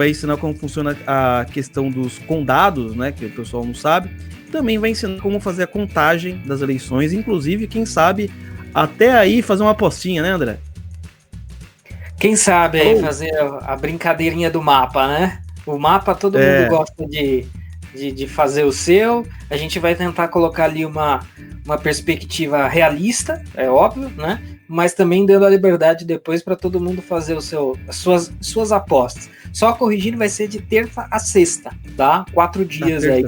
ensinar como funciona a questão dos condados, né? Que o pessoal não sabe. Também vai ensinar como fazer a contagem das eleições, inclusive, quem sabe, até aí fazer uma apostinha, né, André? Quem sabe aí fazer a brincadeirinha do mapa, né? O mapa todo mundo gosta de fazer o seu. A gente vai tentar colocar ali uma perspectiva realista, é óbvio, né? Mas também dando a liberdade depois para todo mundo fazer as suas apostas. Só corrigindo, vai ser de terça a sexta, tá? 4 dias aí.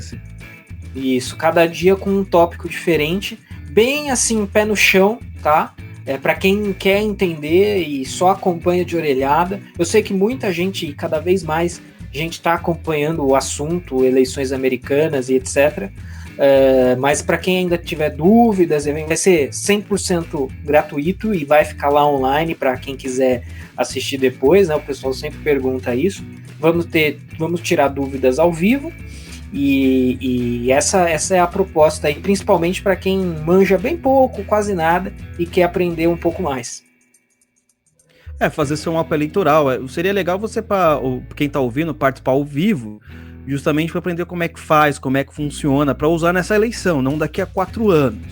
Isso, cada dia com um tópico diferente, bem assim, pé no chão, tá? Para quem quer entender e só acompanha de orelhada. Eu sei que muita gente, cada vez mais, gente está acompanhando o assunto, eleições americanas e etc. Mas para quem ainda tiver dúvidas, vai ser 100% gratuito e vai ficar lá online para quem quiser assistir depois, né? O pessoal sempre pergunta isso. Vamos tirar dúvidas ao vivo. E essa é a proposta aí, principalmente para quem manja bem pouco, quase nada, e quer aprender um pouco mais. Fazer seu mapa eleitoral. Seria legal você, para quem está ouvindo, participar ao vivo, justamente para aprender como é que faz, como é que funciona, para usar nessa eleição, não daqui a 4 anos.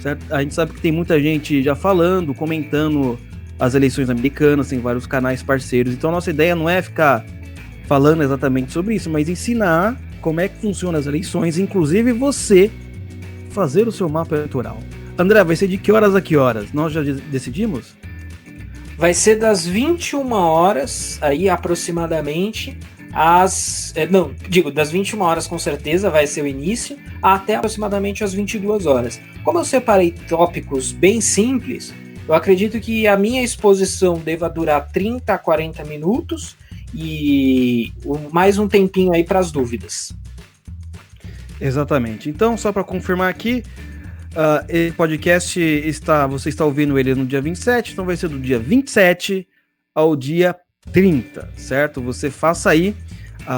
Certo? A gente sabe que tem muita gente já falando, comentando as eleições americanas, tem vários canais parceiros, então a nossa ideia não é ficar falando exatamente sobre isso, mas ensinar como é que funcionam as eleições, inclusive você fazer o seu mapa eleitoral. André, vai ser de que horas a que horas? Nós já decidimos? Vai ser das 21 horas, aí aproximadamente, das 21 horas com certeza vai ser o início, até aproximadamente às 22 horas. Como eu separei tópicos bem simples, eu acredito que a minha exposição deva durar 30 a 40 minutos, e mais um tempinho aí para as dúvidas. Exatamente. Então, só para confirmar aqui, esse podcast você está ouvindo ele no dia 27, então vai ser do dia 27 ao dia 30, certo? Você faça aí,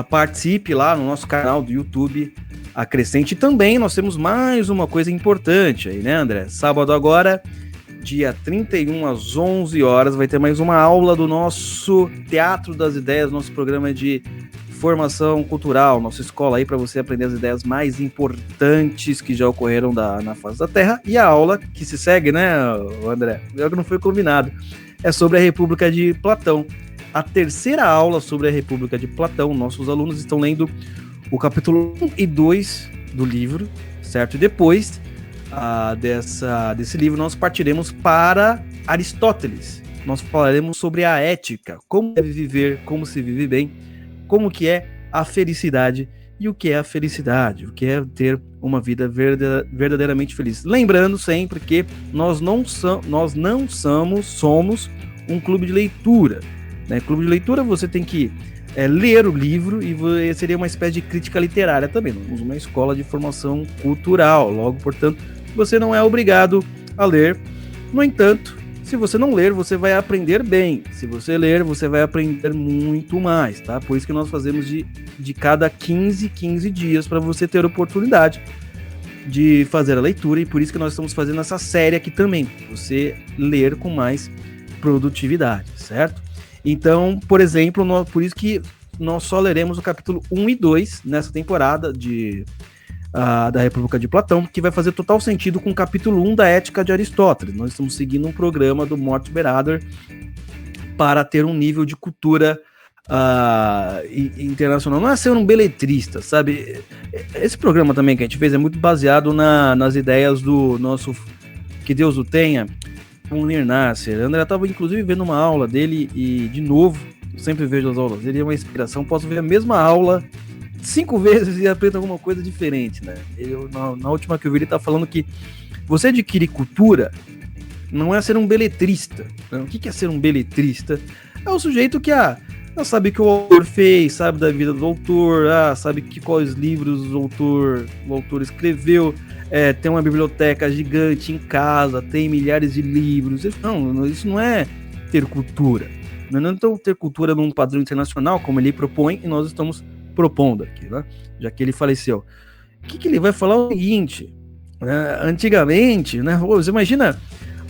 participe lá no nosso canal do YouTube, acrescente. E também nós temos mais uma coisa importante aí, né, André? Sábado agora, dia 31 às 11 horas, vai ter mais uma aula do nosso Teatro das Ideias, nosso programa de formação cultural, nossa escola aí para você aprender as ideias mais importantes que já ocorreram na face da Terra. E a aula que se segue, né, André? É que não foi combinado. É sobre a República de Platão. A terceira aula sobre a República de Platão. Nossos alunos estão lendo o capítulo 1 e 2 do livro, certo? E depois desse livro nós partiremos para Aristóteles. Nós falaremos sobre a ética, como deve viver, como se vive bem, como que é a felicidade e o que é a felicidade, o que é ter uma vida verdadeiramente feliz. Lembrando sempre que nós não somos um clube de leitura, né? Clube de leitura você tem que ler o livro e seria uma espécie de crítica literária também. Nós somos uma escola de formação cultural, logo, portanto, você não é obrigado a ler. No entanto, Se você não ler, você vai aprender bem. Se você ler, você vai aprender muito mais, tá? Por isso que nós fazemos de cada 15 dias para você ter oportunidade de fazer a leitura, e por isso que nós estamos fazendo essa série aqui também, você ler com mais produtividade, certo? Então, por exemplo, por isso que nós só leremos o capítulo 1 e 2 nessa temporada da República de Platão, que vai fazer total sentido com o capítulo 1 da Ética de Aristóteles. Nós estamos seguindo um programa do Mortimer Adler para ter um nível de cultura internacional. Não é ser um beletrista, sabe? Esse programa também que a gente fez é muito baseado nas ideias do nosso, que Deus o tenha, Munir Nasser. André estava inclusive vendo uma aula dele e, de novo, eu sempre vejo as aulas dele, é uma inspiração. Posso ver a mesma aula 5 vezes e aprendo alguma coisa diferente, né? Na última que eu vi, ele tá falando que você adquirir cultura não é ser um beletrista. Né? O que é ser um beletrista? É o sujeito que sabe o que o autor fez, sabe da vida do autor, sabe quais livros o autor escreveu, tem uma biblioteca gigante em casa, tem milhares de livros. Não, isso não é ter cultura. Não é ter cultura num padrão internacional, como ele propõe, e nós estamos propondo aqui, né? Já que ele faleceu. O que ele vai falar é o seguinte, né? Antigamente, né? Você imagina,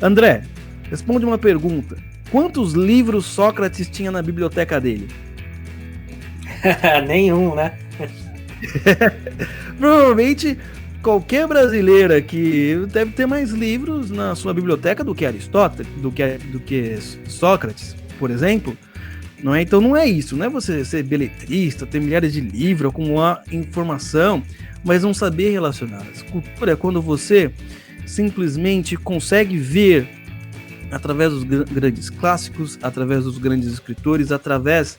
André, responde uma pergunta. Quantos livros Sócrates tinha na biblioteca dele? Nenhum, né? Provavelmente qualquer brasileiro aqui deve ter mais livros na sua biblioteca do que Aristóteles, do que Sócrates, por exemplo. Não é? Então não é isso, não é você ser beletrista, ter milhares de livros, acumular informação, mas não saber relacionar. Cultura é quando você simplesmente consegue ver através dos grandes clássicos, através dos grandes escritores, através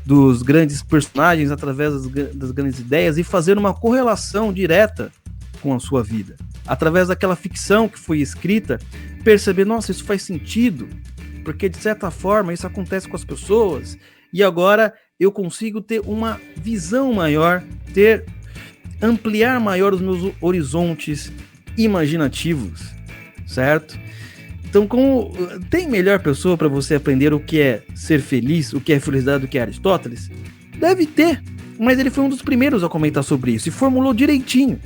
dos grandes personagens, através das grandes ideias, e fazer uma correlação direta com a sua vida. Através daquela ficção que foi escrita, perceber, nossa, isso faz sentido, porque de certa forma isso acontece com as pessoas, e agora eu consigo ter uma visão maior, ampliar maior os meus horizontes imaginativos, certo? Então, tem melhor pessoa para você aprender o que é ser feliz, o que é felicidade, do que é Aristóteles? Deve ter, mas ele foi um dos primeiros a comentar sobre isso e formulou direitinho.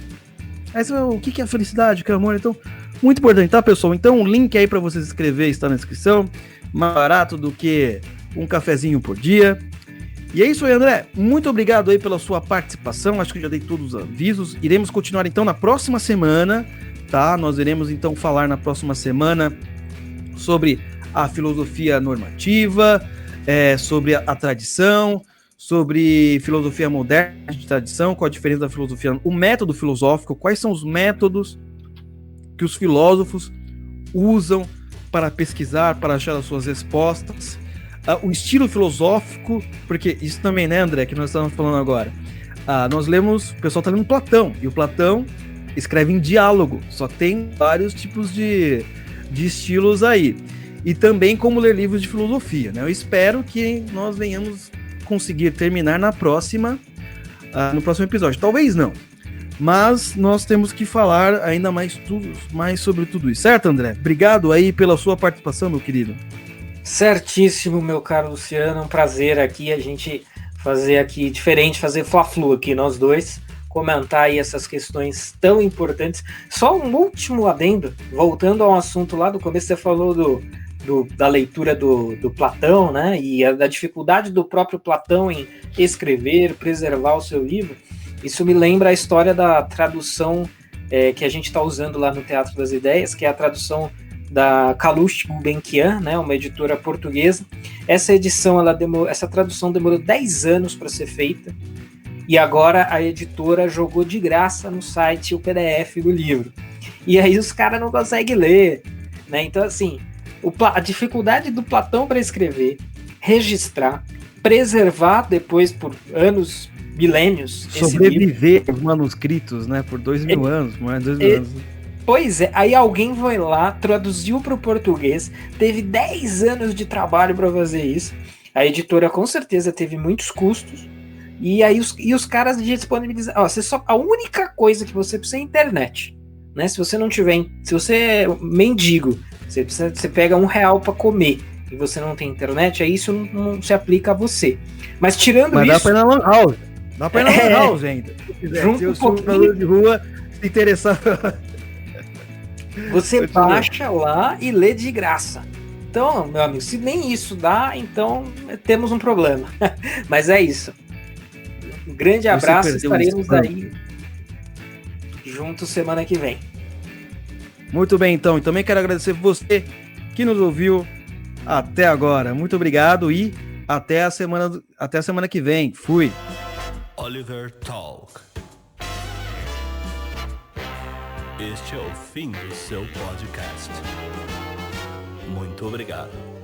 Aí você vai, o que é felicidade, o que é amor? Então, muito importante, tá, pessoal? Então, o link aí para vocês escrever está na descrição. Mais barato do que um cafezinho por dia. E é isso aí, André. Muito obrigado aí pela sua participação. Acho que já dei todos os avisos. Iremos continuar então na próxima semana, tá? Nós iremos então falar na próxima semana sobre a filosofia normativa, sobre a tradição, sobre filosofia moderna de tradição, qual a diferença da filosofia, o método filosófico, quais são os métodos que os filósofos usam para pesquisar, para achar as suas respostas, o estilo filosófico, porque isso também, né, André, que nós estamos falando agora. Nós lemos, o pessoal está lendo Platão, e o Platão escreve em diálogo, só tem vários tipos de estilos aí. E também como ler livros de filosofia, né? Eu espero que nós venhamos conseguir terminar no próximo episódio. Talvez não, mas nós temos que falar ainda mais sobre tudo isso. Certo, André? Obrigado aí pela sua participação, meu querido. Certíssimo, meu caro Luciano. Um prazer aqui a gente fazer aqui diferente, fazer Fla-Flu aqui, nós dois, comentar aí essas questões tão importantes. Só um último adendo, voltando ao assunto lá do começo, você falou da leitura do Platão, né, e da dificuldade do próprio Platão em escrever, preservar o seu livro. Isso me lembra a história da tradução que a gente está usando lá no Teatro das Ideias, que é a tradução da Calouste Gulbenkian, né, uma editora portuguesa. Essa tradução demorou 10 anos para ser feita, e agora a editora jogou de graça no site o PDF do livro. E aí os caras não conseguem ler, né? Então, assim, a dificuldade do Platão para escrever, registrar, preservar depois por anos, milênios, sobreviver aos manuscritos, né, por 2.000 anos, mais de 2.000 anos. Pois é, aí alguém foi lá, traduziu para o português, teve 10 anos de trabalho para fazer isso. A editora com certeza teve muitos custos, e aí os caras disponibilizaram. A única coisa que você precisa é internet, né? Se você não tiver, se você é mendigo, Você pega R$1 para comer e você não tem internet, aí isso não se aplica a você. Mas tirando Mas isso... dá pra ir na Lan House. Dá pra ir na Lan House ainda. Junto Se um o morador de rua se interessar... Você baixa lá e lê de graça. Então, meu amigo, se nem isso dá, então temos um problema. Mas é isso. Um grande abraço, estaremos aí juntos semana que vem. Muito bem, então. E também quero agradecer você que nos ouviu até agora. Muito obrigado e até a semana que vem. Fui. Oliver Talk. Este é o fim do seu podcast. Muito obrigado.